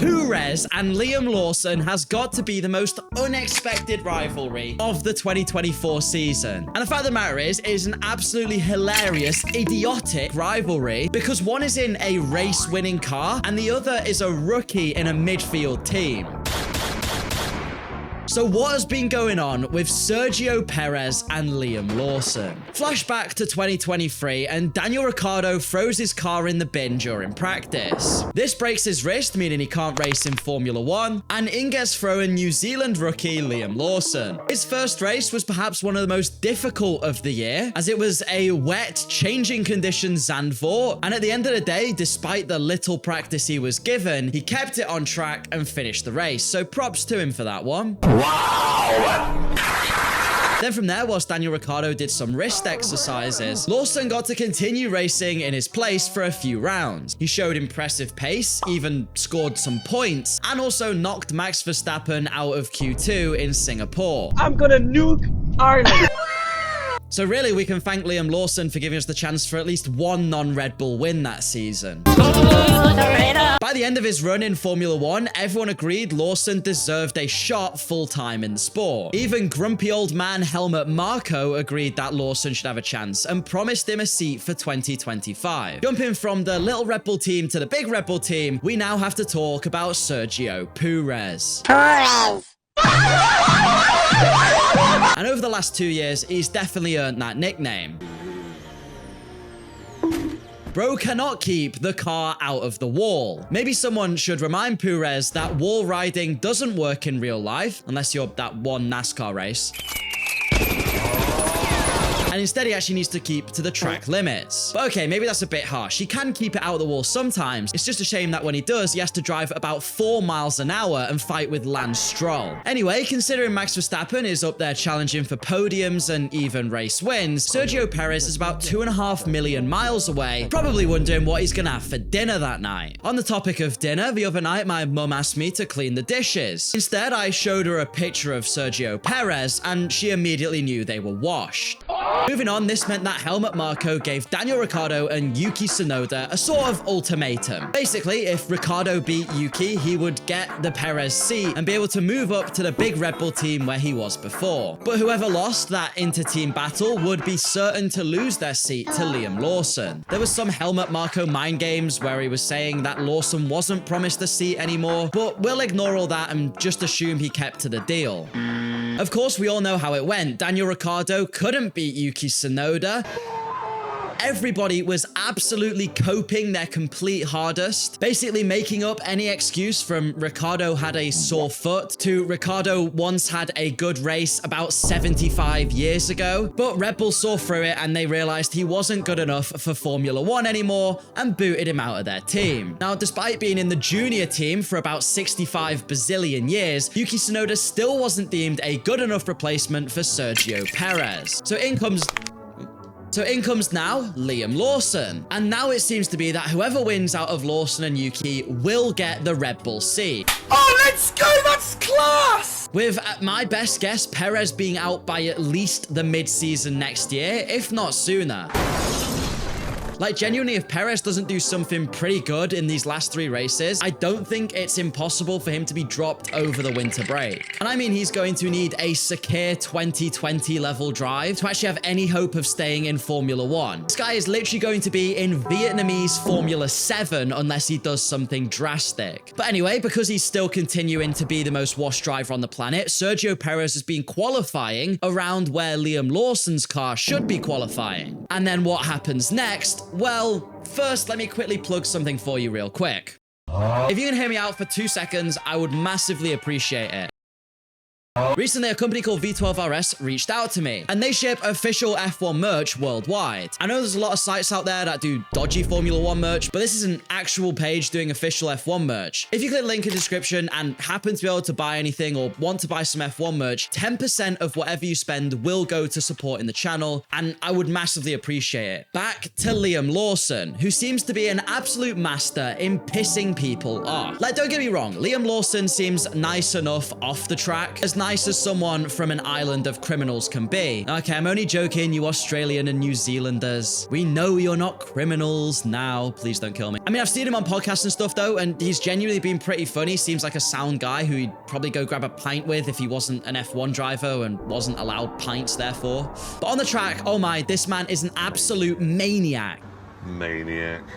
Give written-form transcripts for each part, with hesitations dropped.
Perez and Liam Lawson has got to be the most unexpected rivalry of the 2024 season. And the fact of the matter is, it is an absolutely hilarious, idiotic rivalry because one is in a race-winning car and the other is a rookie in a midfield team. So what has been going on with Sergio Perez and Liam Lawson? Flashback to 2023 and Daniel Ricciardo throws his car in the bin during practice. This breaks his wrist, meaning he can't race in Formula 1, and in gets thrown New Zealand rookie Liam Lawson. His first race was perhaps one of the most difficult of the year, as it was a wet, changing conditions Zandvoort, and at the end of the day, despite the little practice he was given, he kept it on track and finished the race, so props to him for that one. Wow! Then from there, whilst Daniel Ricciardo did some wrist exercises, Lawson got to continue racing in his place for a few rounds. He showed impressive pace, even scored some points, and also knocked Max Verstappen out of Q2 in Singapore. I'm gonna nuke Ireland! So really, we can thank Liam Lawson for giving us the chance for at least one non-Red Bull win that season. By the end of his run in Formula 1, everyone agreed Lawson deserved a shot full-time in the sport. Even grumpy old man Helmut Marko agreed that Lawson should have a chance and promised him a seat for 2025. Jumping from the little Red Bull team to the big Red Bull team, we now have to talk about Sergio Perez. And over the last 2 years, he's definitely earned that nickname. Bro cannot keep the car out of the wall. Maybe someone should remind Perez that wall riding doesn't work in real life, unless you're that one NASCAR race. And instead, he actually needs to keep to the track limits. But okay, maybe that's a bit harsh. He can keep it out of the wall sometimes. It's just a shame that when he does, he has to drive about 4 miles an hour and fight with Lance Stroll. Anyway, considering Max Verstappen is up there challenging for podiums and even race wins, Sergio Perez is about 2.5 million miles away, probably wondering what he's gonna have for dinner that night. On the topic of dinner, the other night, my mum asked me to clean the dishes. Instead, I showed her a picture of Sergio Perez, and she immediately knew they were washed. Moving on, this meant that Helmut Marko gave Daniel Ricciardo and Yuki Tsunoda a sort of ultimatum. Basically, if Ricciardo beat Yuki, he would get the Perez seat and be able to move up to the big Red Bull team where he was before. But whoever lost that inter-team battle would be certain to lose their seat to Liam Lawson. There was some Helmut Marko mind games where he was saying that Lawson wasn't promised the seat anymore, but we'll ignore all that and just assume he kept to the deal. Of course, we all know how it went. Daniel Ricciardo couldn't beat Yuki Tsunoda. Everybody was absolutely coping their complete hardest, basically making up any excuse from Ricciardo had a sore foot to Ricciardo once had a good race about 75 years ago. But Red Bull saw through it and they realized he wasn't good enough for Formula 1 anymore and booted him out of their team. Now, despite being in the junior team for about 65 bazillion years, Yuki Tsunoda still wasn't deemed a good enough replacement for Sergio Perez. So in comes now Liam Lawson. And now it seems to be that whoever wins out of Lawson and Yuki will get the Red Bull seat. Oh, let's go! That's class! With, at my best guess, Perez being out by at least the mid-season next year, if not sooner. Like, genuinely, if Perez doesn't do something pretty good in these last 3 races, I don't think it's impossible for him to be dropped over the winter break. And I mean, he's going to need a secure 2020 level drive to actually have any hope of staying in Formula 1. This guy is literally going to be in Vietnamese Formula 7 unless he does something drastic. But anyway, because he's still continuing to be the most washed driver on the planet, Sergio Perez has been qualifying around where Liam Lawson's car should be qualifying. And then what happens next? Well, first, let me quickly plug something for you real quick. If you can hear me out for 2 seconds, I would massively appreciate it. Recently, a company called V12RS reached out to me, and they ship official F1 merch worldwide. I know there's a lot of sites out there that do dodgy Formula 1 merch, but this is an actual page doing official F1 merch. If you click the link in the description and happen to be able to buy anything or want to buy some F1 merch, 10% of whatever you spend will go to supporting the channel, and I would massively appreciate it. Back to Liam Lawson, who seems to be an absolute master in pissing people off. Like, don't get me wrong, Liam Lawson seems nice enough off the track, as nice nice as someone from an island of criminals can be. Okay, I'm only joking, you Australian and New Zealanders. We know you're not criminals now. Please don't kill me. I mean, I've seen him on podcasts and stuff though, and he's genuinely been pretty funny. Seems like a sound guy who you'd probably go grab a pint with if he wasn't an F1 driver and wasn't allowed pints therefore. But on the track, oh my, this man is an absolute maniac.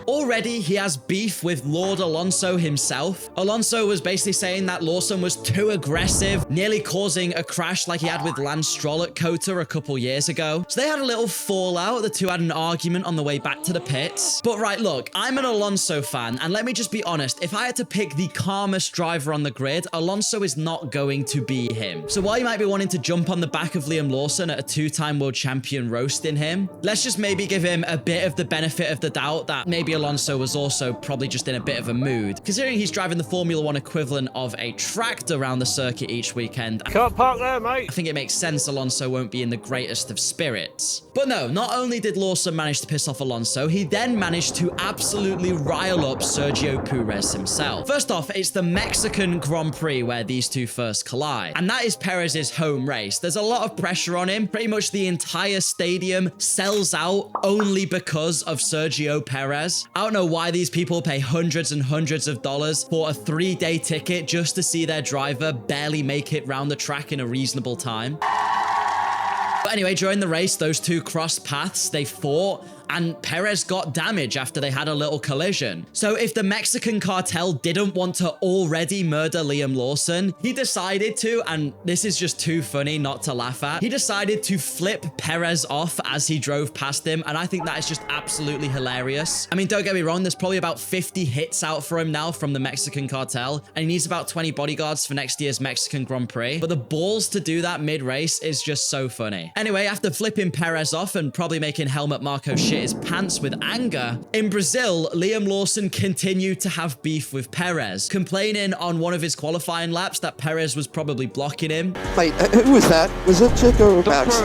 Already, he has beef with Lord Alonso himself. Alonso was basically saying that Lawson was too aggressive, nearly causing a crash like he had with Lance Stroll at Cota a couple years ago. So they had a little fallout. The two had an argument on the way back to the pits. But right, look, I'm an Alonso fan, and let me just be honest. If I had to pick the calmest driver on the grid, Alonso is not going to be him. So while you might be wanting to jump on the back of Liam Lawson at a two-time world champion roasting him, let's just maybe give him a bit of the benefit of the doubt that maybe Alonso was also probably just in a bit of a mood, considering he's driving the Formula 1 equivalent of a tractor around the circuit each weekend. Can't park there, mate. I think it makes sense Alonso won't be in the greatest of spirits. But no, not only did Lawson manage to piss off Alonso, he then managed to absolutely rile up Sergio Perez himself. First off, it's the Mexican Grand Prix where these two first collide, and that is Perez's home race. There's a lot of pressure on him. Pretty much the entire stadium sells out only because of Sergio Perez. I don't know why these people pay hundreds and hundreds of dollars for a 3-day ticket just to see their driver barely make it round the track in a reasonable time. But anyway, during the race, those two crossed paths, they fought, and Perez got damage after they had a little collision. So if the Mexican cartel didn't want to already murder Liam Lawson, he decided to, and this is just too funny not to laugh at, he decided to flip Perez off as he drove past him, and I think that is just absolutely hilarious. I mean, don't get me wrong, there's probably about 50 hits out for him now from the Mexican cartel, and he needs about 20 bodyguards for next year's Mexican Grand Prix, but the balls to do that mid-race is just so funny. Anyway, after flipping Perez off and probably making Helmut Marko shit his pants with anger, in Brazil, Liam Lawson continued to have beef with Perez, complaining on one of his qualifying laps that Perez was probably blocking him. Wait, who was that? Was it Chick or Max?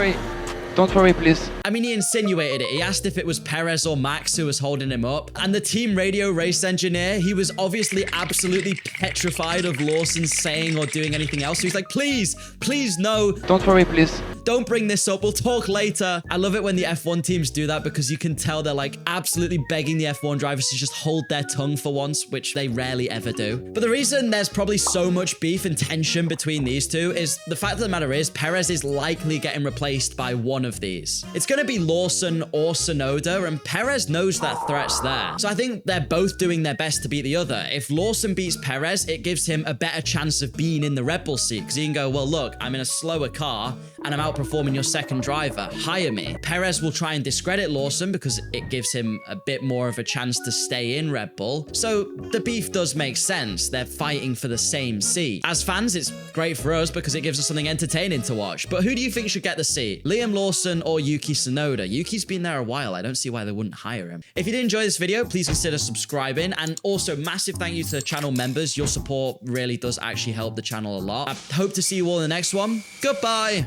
Don't worry, please. I mean, he insinuated it. He asked if it was Perez or Max who was holding him up. And the team radio race engineer, he was obviously absolutely petrified of Lawson saying or doing anything else. So he's like, please, please, no. Don't worry, please. Don't bring this up. We'll talk later. I love it when the F1 teams do that because you can tell they're like absolutely begging the F1 drivers to just hold their tongue for once, which they rarely ever do. But the reason there's probably so much beef and tension between these two is the fact of the matter is Perez is likely getting replaced by one of these. It's going to be Lawson or Tsunoda, and Perez knows that threat's there. So I think they're both doing their best to beat the other. If Lawson beats Perez, it gives him a better chance of being in the Red Bull seat because he can go, well, look, I'm in a slower car and I'm outperforming your second driver. Hire me. Perez will try and discredit Lawson because it gives him a bit more of a chance to stay in Red Bull. So the beef does make sense. They're fighting for the same seat. As fans, it's great for us because it gives us something entertaining to watch. But who do you think should get the seat? Liam Lawson or Yuki Tsunoda? Yuki's been there a while. I don't see why they wouldn't hire him. If you did enjoy this video, please consider subscribing. And also, massive thank you to the channel members. Your support really does actually help the channel a lot. I hope to see you all in the next one. Goodbye.